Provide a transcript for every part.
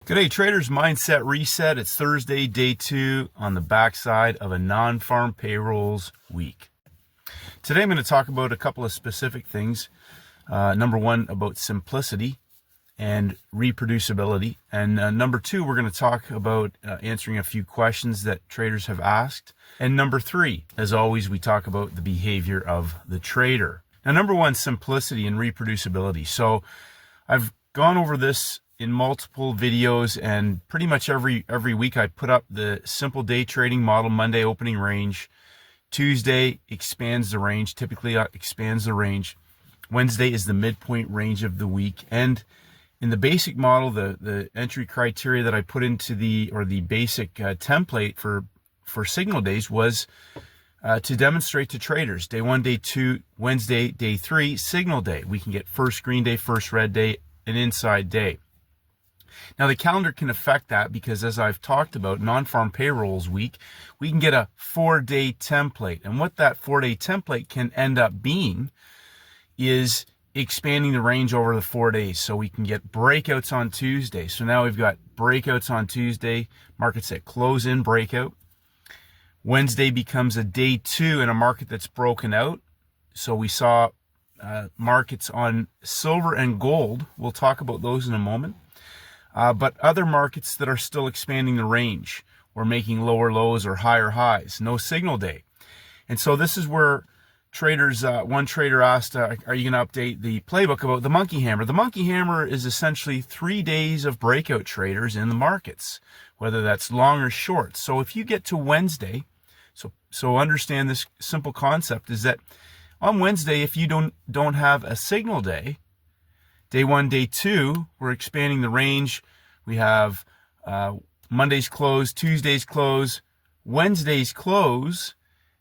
G'day traders, mindset reset. It's Thursday, day 2 on the backside of a non-farm payrolls week. Today I'm going to talk about a couple of specific things. Number one, about simplicity and reproducibility. And number two, we're going to talk about answering a few questions that traders have asked. And number three, as always, we talk about the behavior of the trader. Now, number one, simplicity and reproducibility. So I've gone over this in multiple videos, and pretty much every week I put up the simple day trading model. Monday, opening range. Tuesday, expands the range, typically expands the range. Wednesday is the midpoint range of the week. And in the basic model, the entry criteria that I put into the basic template for signal days was to demonstrate to traders day 1, day 2, Wednesday, day 3, signal day. We can get first green day, first red day, an inside day. Now, the calendar can affect that because, as I've talked about, non-farm payrolls week, we can get a 4-day template. And what that 4-day template can end up being is expanding the range over the 4 days. So we can get breakouts on Tuesday. So now we've got breakouts on Tuesday, markets that close in breakout. Wednesday becomes a day 2 in a market that's broken out. So we saw markets on silver and gold. We'll talk about those in a moment. But other markets that are still expanding the range or making lower lows or higher highs, no signal day. And so this is where traders, one trader asked, are you going to update the playbook about the monkey hammer? The monkey hammer is essentially 3 days of breakout traders in the markets, whether that's long or short. So if you get to Wednesday, so understand this simple concept is that on Wednesday, if you don't have a signal day, day 1, day 2, we're expanding the range. We have Monday's close, Tuesday's close, Wednesday's close,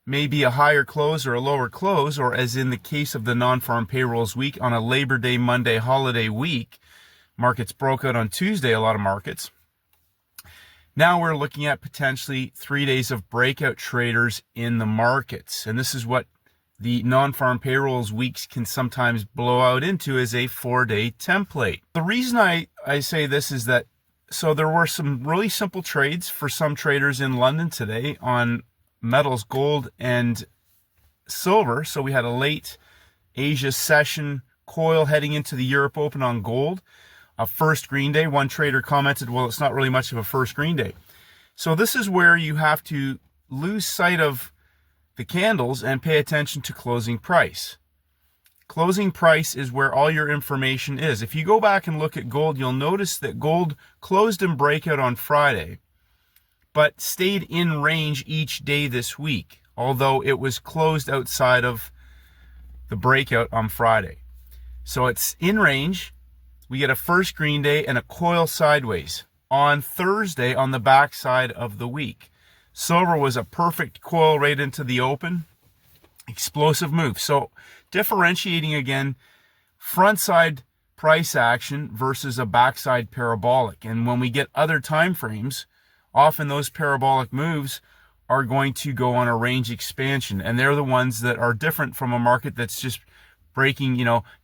maybe a higher close or a lower close, or as in the case of the non-farm payrolls week, on a Labor Day, Monday holiday week, markets broke out on Tuesday, a lot of markets. Now we're looking at potentially 3 days of breakout traders in the markets. And this is what the non-farm payrolls weeks can sometimes blow out into as a 4-day template. The reason I say this is that, so there were some really simple trades for some traders in London today on metals, gold and silver. So we had a late Asia session coil heading into the Europe Open on gold, a first green day. One trader commented, well, it's not really much of a first green day. So this is where you have to lose sight of the candles and pay attention to closing price. Closing price is where all your information is. If you go back and look at gold, you'll notice that gold closed in breakout on Friday, but stayed in range each day this week, although it was closed outside of the breakout on Friday. So it's in range. We get a first green day and a coil sideways on Thursday on the backside of the week. Silver was a perfect coil right into the open. Explosive move. So differentiating again, front side price action versus a backside parabolic. And when we get other time frames, often those parabolic moves are going to go on a range expansion. And they're the ones that are different from a market that's just breaking,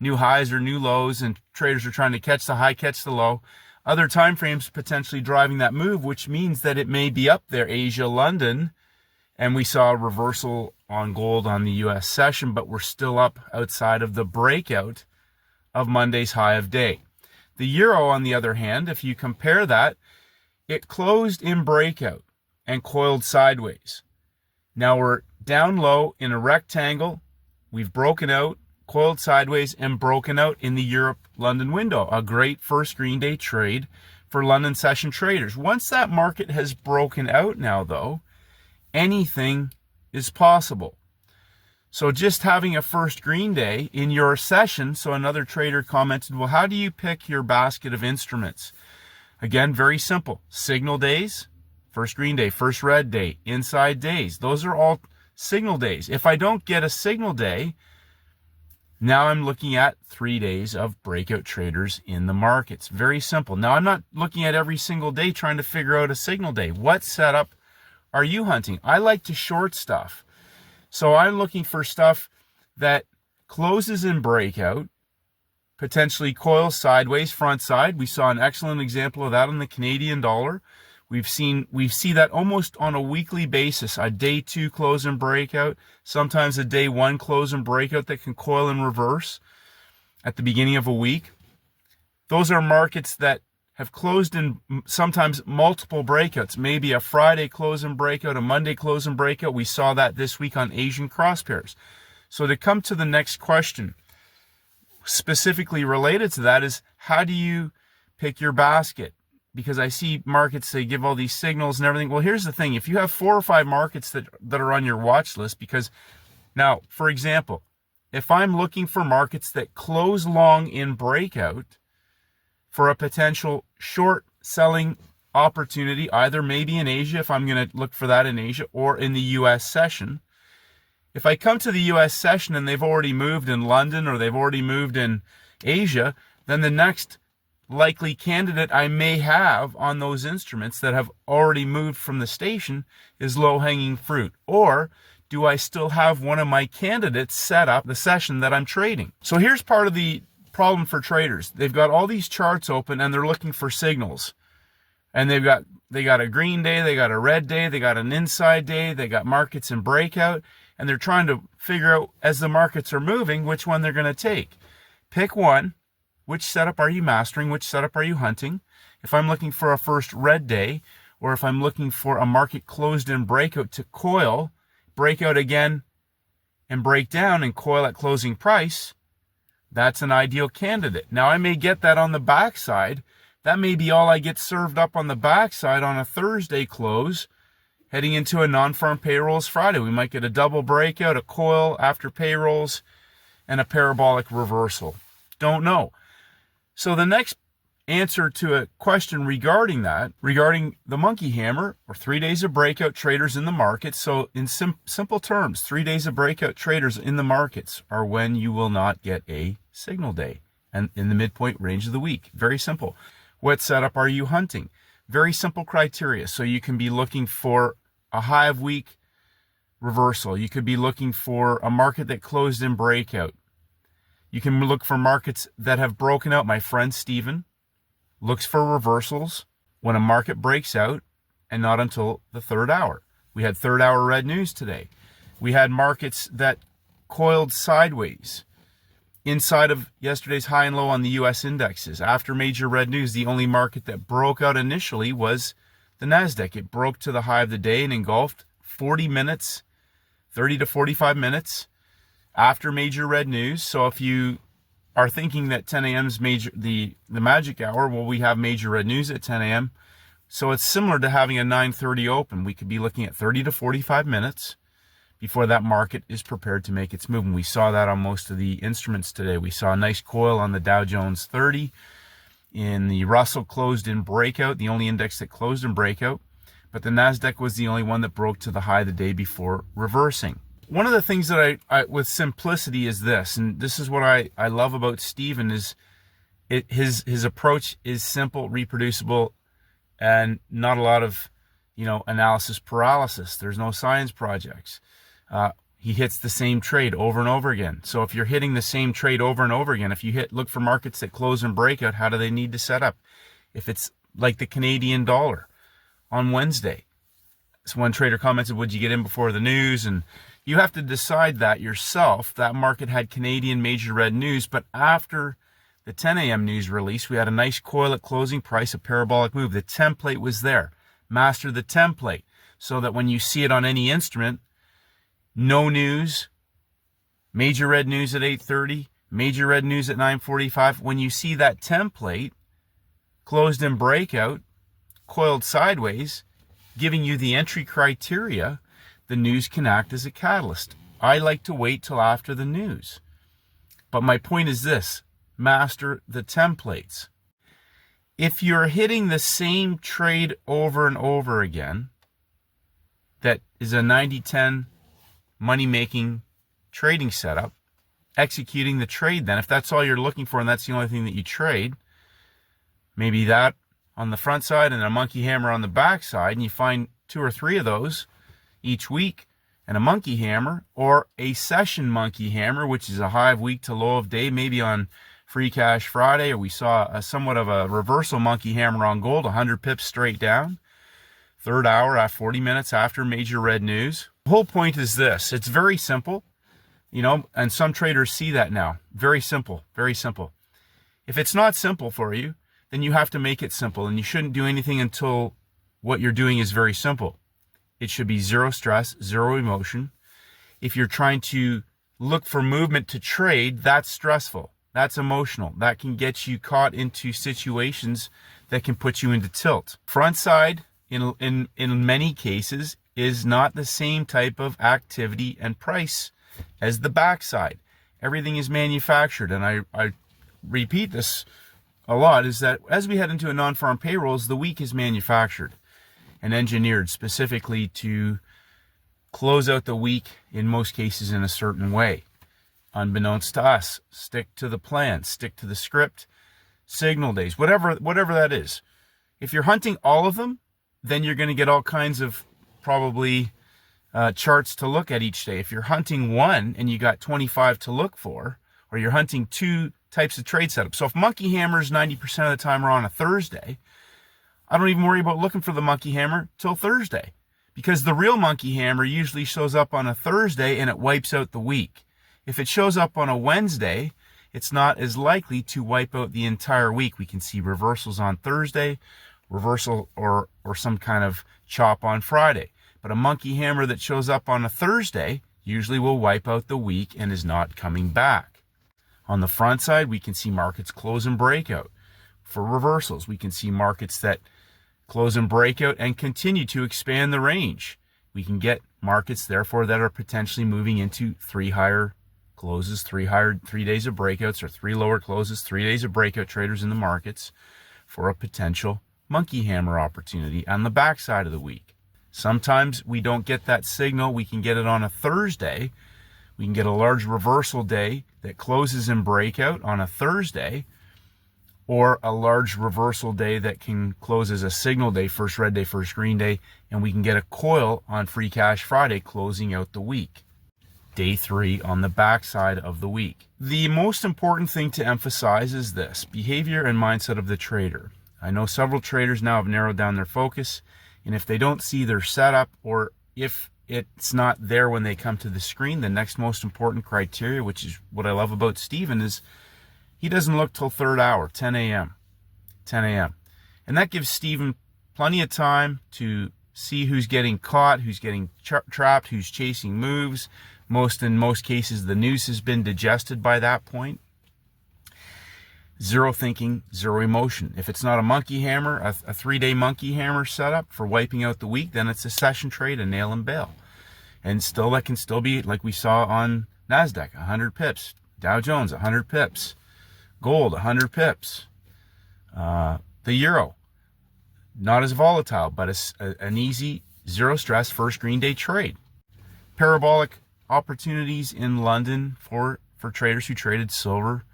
new highs or new lows, and traders are trying to catch the high, catch the low. Other time frames potentially driving that move, which means that it may be up there, Asia, London, and we saw a reversal on gold on the US session, but we're still up outside of the breakout of Monday's high of day. The euro, on the other hand, if you compare that, it closed in breakout and coiled sideways. Now we're down low in a rectangle. We've broken out, coiled sideways, and broken out in the Europe-London window. A great first green day trade for London session traders. Once that market has broken out now, though, anything is possible. So just having a first green day in your session, so another trader commented, well, how do you pick your basket of instruments? Again, very simple. Signal days, first green day, first red day, inside days. Those are all signal days. If I don't get a signal day, now I'm looking at 3 days of breakout traders in the markets. Very simple. Now I'm not looking at every single day trying to figure out a signal day. What setup are you hunting? I like to short stuff. So I'm looking for stuff that closes in breakout, potentially coil sideways, front side. We saw an excellent example of that on the Canadian dollar. We see that almost on a weekly basis, a day 2 close and breakout, sometimes a day 1 close and breakout that can coil in reverse at the beginning of a week. Those are markets that have closed in sometimes multiple breakouts, maybe a Friday close and breakout, a Monday close and breakout. We saw that this week on Asian cross pairs. So to come to the next question, specifically related to that, is how do you pick your basket? Because I see markets, they give all these signals and everything. Well, here's the thing. If you have 4 or 5 markets that are on your watch list, because now, for example, if I'm looking for markets that close long in breakout for a potential short selling opportunity, either maybe in Asia, if I'm going to look for that in Asia, or in the US session, if I come to the US session and they've already moved in London or they've already moved in Asia, then the next likely candidate I may have on those instruments that have already moved from the station is low-hanging fruit. Or do I still have one of my candidates set up the session that I'm trading? So here's part of the problem for traders. They've got all these charts open and they're looking for signals. And they got a green day, they got a red day, they got an inside day, they got markets in breakout, and they're trying to figure out, as the markets are moving, which one they're going to take. Pick one. Which setup are you mastering? Which setup are you hunting? If I'm looking for a first red day, or if I'm looking for a market closed in breakout to coil, break out again, and break down and coil at closing price, that's an ideal candidate. Now, I may get that on the backside. That may be all I get served up on the backside on a Thursday close, heading into a non-farm payrolls Friday. We might get a double breakout, a coil after payrolls, and a parabolic reversal. Don't know. So the next answer to a question regarding the monkey hammer, or 3 days of breakout traders in the market. So in simple terms, 3 days of breakout traders in the markets are when you will not get a signal day and in the midpoint range of the week. Very simple. What setup are you hunting? Very simple criteria. So you can be looking for a high of week reversal. You could be looking for a market that closed in breakout. You can look for markets that have broken out. My friend Stephen looks for reversals when a market breaks out, and not until the 3rd hour. We had 3rd hour red news today. We had markets that coiled sideways inside of yesterday's high and low on the US indexes. After major red news, the only market that broke out initially was the NASDAQ. It broke to the high of the day and engulfed 40 minutes, 30 to 45 minutes after major red news. So if you are thinking that 10 a.m. is the magic hour, well, we have major red news at 10 a.m. So it's similar to having a 9:30 open. We could be looking at 30 to 45 minutes before that market is prepared to make its move. And we saw that on most of the instruments today. We saw a nice coil on the Dow Jones 30. In the Russell closed in breakout, the only index that closed in breakout. But the NASDAQ was the only one that broke to the high the day before reversing. One of the things that I with simplicity is this, and this is what I love about Stephen, is his approach is simple, reproducible, and not a lot of analysis paralysis. There's no science projects. He hits the same trade over and over again. So if you're hitting the same trade over and over again, if you look for markets that close and breakout, how do they need to set up? If it's like the Canadian dollar on Wednesday, so one trader commented, would you get in before the news? And you have to decide that yourself. That market had Canadian major red news, but after the 10 a.m. news release, we had a nice coil at closing price, a parabolic move. The template was there. Master the template so that when you see it on any instrument, no news, major red news at 8:30, major red news at 9:45. When you see that template closed in breakout, coiled sideways, giving you the entry criteria, the news can act as a catalyst. I like to wait till after the news. But my point is this: master the templates. If you're hitting the same trade over and over again, that is a 90-10 money-making trading setup, executing the trade then, if that's all you're looking for and that's the only thing that you trade, maybe that on the front side and a monkey hammer on the back side, and you find 2 or 3 of those each week, and a monkey hammer, or a session monkey hammer, which is a high of week to low of day, maybe on Free Cash Friday, or we saw a somewhat of a reversal monkey hammer on gold, 100 pips straight down. Third hour at 40 minutes after major red news. The whole point is this. It's very simple, and some traders see that now. Very simple, very simple. If it's not simple for you, then you have to make it simple, and you shouldn't do anything until what you're doing is very simple. It should be zero stress, zero emotion. If you're trying to look for movement to trade, that's stressful. That's emotional. That can get you caught into situations that can put you into tilt. Front side, in many cases, is not the same type of activity and price as the backside. Everything is manufactured, and I repeat this a lot, is that as we head into a non-farm payrolls, the week is manufactured and engineered specifically to close out the week, in most cases, in a certain way. Unbeknownst to us, stick to the plan, stick to the script, signal days, whatever that is. If you're hunting all of them, then you're going to get all kinds of probably charts to look at each day. If you're hunting one and you got 25 to look for, or you're hunting two types of trade setups. So if monkey hammers 90% of the time are on a Thursday, I don't even worry about looking for the monkey hammer till Thursday, because the real monkey hammer usually shows up on a Thursday and it wipes out the week. If it shows up on a Wednesday, it's not as likely to wipe out the entire week. We can see reversals on Thursday, reversal or some kind of chop on Friday. But a monkey hammer that shows up on a Thursday usually will wipe out the week and is not coming back. On the front side, we can see markets close and break out. For reversals, we can see markets that close and break out and continue to expand the range. We can get markets, therefore, that are potentially moving into three higher closes, three days of breakouts, or three lower closes, 3 days of breakout traders in the markets for a potential monkey hammer opportunity on the backside of the week. Sometimes we don't get that signal. We can get it on a Thursday. We can get a large reversal day that closes in breakout on a Thursday, or a large reversal day that can close as a signal day, first red day, first green day, and we can get a coil on Free Cash Friday closing out the week. Day 3 on the backside of the week. The most important thing to emphasize is this: behavior and mindset of the trader. I know several traders now have narrowed down their focus, and if they don't see their setup, or if it's not there when they come to the screen, the next most important criteria, which is what I love about Steven, is he doesn't look till third hour, 10 a.m. And that gives Steven plenty of time to see who's getting caught, who's getting trapped, who's chasing moves. In most cases, the news has been digested by that point. Zero thinking, zero emotion. If it's not a monkey hammer, a 3-day monkey hammer setup for wiping out the week, then it's a session trade, a nail and bail. And still, that can still be, like we saw on NASDAQ, 100 pips. Dow Jones, 100 pips. Gold, 100 pips. The euro, not as volatile, but an easy, zero stress first green day trade. Parabolic opportunities in London for traders who traded silver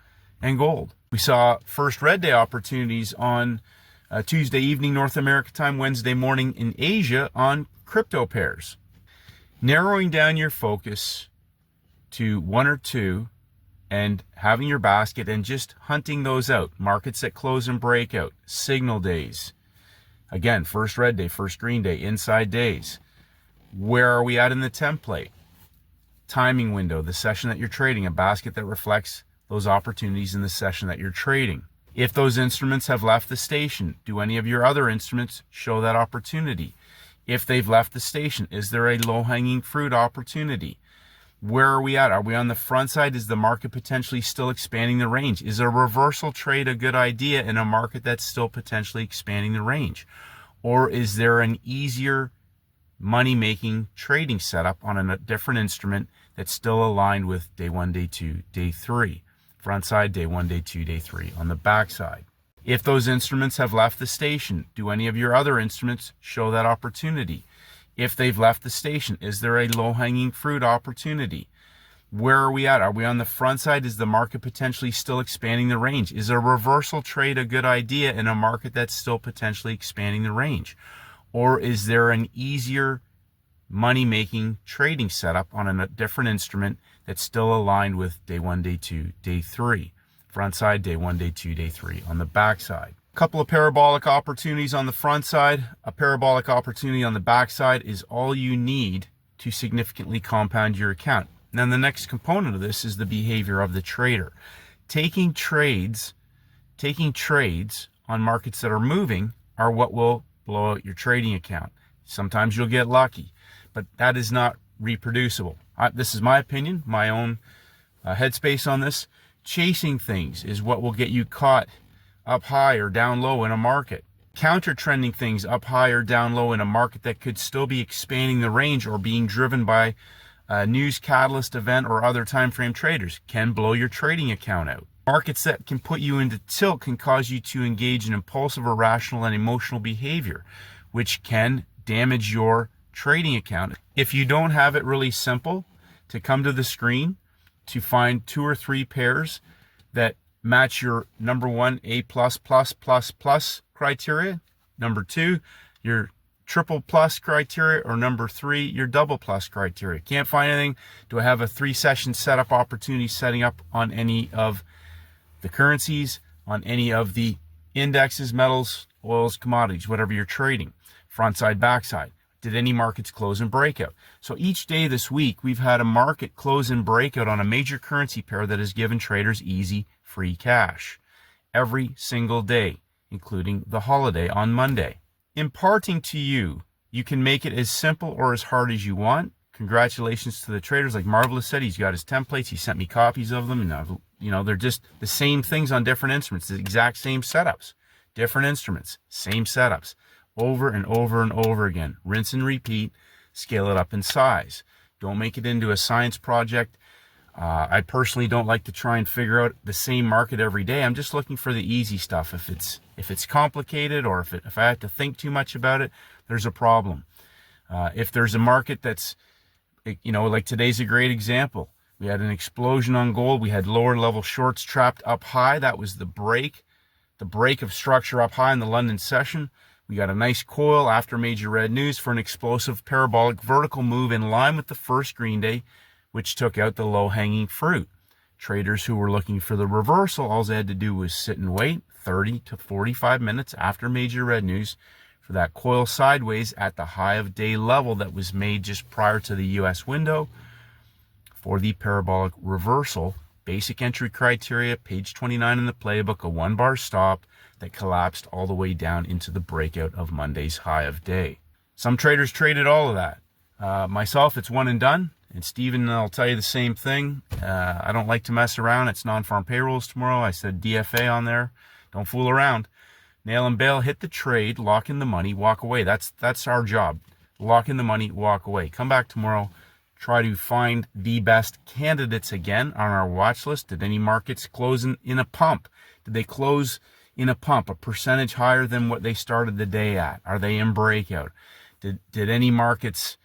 and gold. We saw first red day opportunities on Tuesday evening North America time, Wednesday morning in Asia on crypto pairs. Narrowing down your focus to one or two and having your basket and just hunting those out. Markets that close and break out, signal days. Again, first red day, first green day, inside days. Where are we at in the template? Timing window, the session that you're trading, a basket that reflects those opportunities in the session that you're trading. If those instruments have left the station, do any of your other instruments show that opportunity? If they've left the station, is there a low-hanging fruit opportunity? Where are we at? Are we on the front side? Is the market potentially still expanding the range? Is a reversal trade a good idea in a market that's still potentially expanding the range? Or is there an easier money-making trading setup on a different instrument that's still aligned with day 1, day 2, day 3? Front side, day 1, day 2, day 3 on the back side. If those instruments have left the station, do any of your other instruments show that opportunity? If they've left the station, is there a low-hanging fruit opportunity? Where are we at? Are we on the front side? Is the market potentially still expanding the range? Is a reversal trade a good idea in a market that's still potentially expanding the range? Or is there an easier money-making trading setup on a different instrument that's still aligned with day 1, day 2, day 3? Front side, day 1, day 2, day 3 on the back side. A couple of parabolic opportunities on the front side. A parabolic opportunity on the back side is all you need to significantly compound your account. Now, the next component of this is the behavior of the trader. Taking trades on markets that are moving are what will blow out your trading account. Sometimes you'll get lucky, but that is not reproducible. This is my opinion, my own headspace on this. Chasing things is what will get you caught up high or down low in a market. Counter trending things up high or down low in a market that could still be expanding the range or being driven by a news catalyst event or other time frame traders can blow your trading account out. Markets that can put you into tilt can cause you to engage in impulsive, irrational, and emotional behavior, which can damage your trading account. If you don't have it really simple to come to the screen to find 2 or 3 pairs that match your number 1 A+++ criteria, number 2 your triple plus criteria, or number 3 your double plus criteria. Can't find anything? Do I have a 3-session setup opportunity setting up on any of the currencies, on any of the indexes, metals, oils, commodities, whatever you're trading? Front side, back side. Did any markets close and breakout? So each day this week, we've had a market close and breakout on a major currency pair that has given traders easy, free cash. Every single day, including the holiday on Monday. Imparting to you, you can make it as simple or as hard as you want. Congratulations to the traders. Like Marvelous said, he's got his templates. He sent me copies of them. And they're just the same things on different instruments, the exact same setups. Different instruments, same setups. Over and over and over again. Rinse and repeat. Scale it up in size. Don't make it into a science project. I personally don't like to try and figure out the same market every day. I'm just looking for the easy stuff. If it's complicated, or if I have to think too much about it, there's a problem. If there's a market that's, like today's a great example. We had an explosion on gold. We had lower level shorts trapped up high. That was the break of structure up high in the London session. We got a nice coil after major red news for an explosive parabolic vertical move in line with the first green day, which took out the low-hanging fruit. Traders who were looking for the reversal, all they had to do was sit and wait 30 to 45 minutes after major red news for that coil sideways at the high of day level that was made just prior to the US window for the parabolic reversal. Basic entry criteria, page 29 in the playbook, a 1-bar stop that collapsed all the way down into the breakout of Monday's high of day. Some traders traded all of that. Myself, it's one and done. And Steven, I'll tell you the same thing. I don't like to mess around. It's non-farm payrolls tomorrow. I said DFA on there. Don't fool around. Nail and bail, hit the trade, lock in the money, walk away. That's our job. Lock in the money, walk away. Come back tomorrow. Try to find the best candidates again on our watch list. Did any markets close in a pump? Did they close in a pump, a percentage higher than what they started the day at? Are they in breakout? Did any markets,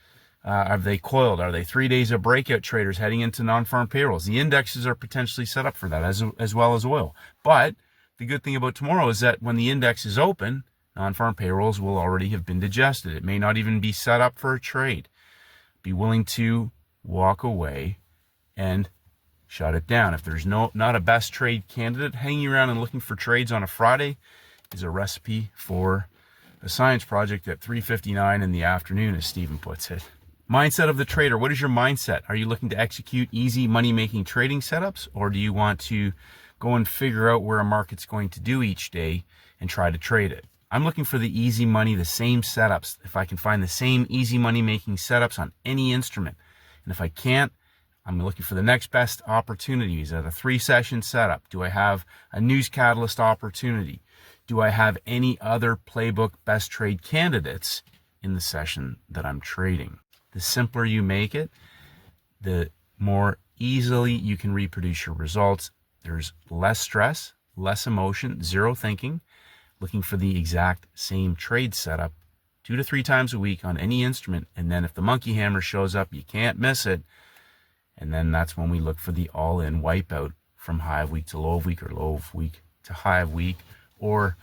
have they coiled? Are they 3 days of breakout traders heading into non-farm payrolls? The indexes are potentially set up for that as well as oil. But the good thing about tomorrow is that when the index is open, non-farm payrolls will already have been digested. It may not even be set up for a trade. Be willing to walk away and shut it down. If there's not a best trade candidate, hanging around and looking for trades on a Friday is a recipe for a science project at 3:59 in the afternoon, as Steven puts it. Mindset of the trader. What is your mindset? Are you looking to execute easy money-making trading setups, or do you want to go and figure out where a market's going to do each day and try to trade it? I'm looking for the easy money, the same setups. If I can find the same easy money-making setups on any instrument, and if I can't, I'm looking for the next best opportunities at a 3-session setup. Do I have a news catalyst opportunity? Do I have any other playbook best trade candidates in the session that I'm trading? The simpler you make it, the more easily you can reproduce your results. There's less stress, less emotion, zero thinking, looking for the exact same trade setup 2 to 3 times a week on any instrument. And then if the monkey hammer shows up, you can't miss it. And then that's when we look for the all-in wipeout from high of week to low of week, or low of week to high of week, or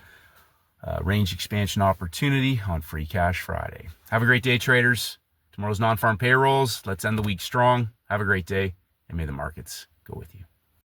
range expansion opportunity on Free Cash Friday. Have a great day, traders. Tomorrow's non-farm payrolls. Let's end the week strong. Have a great day, and may the markets go with you.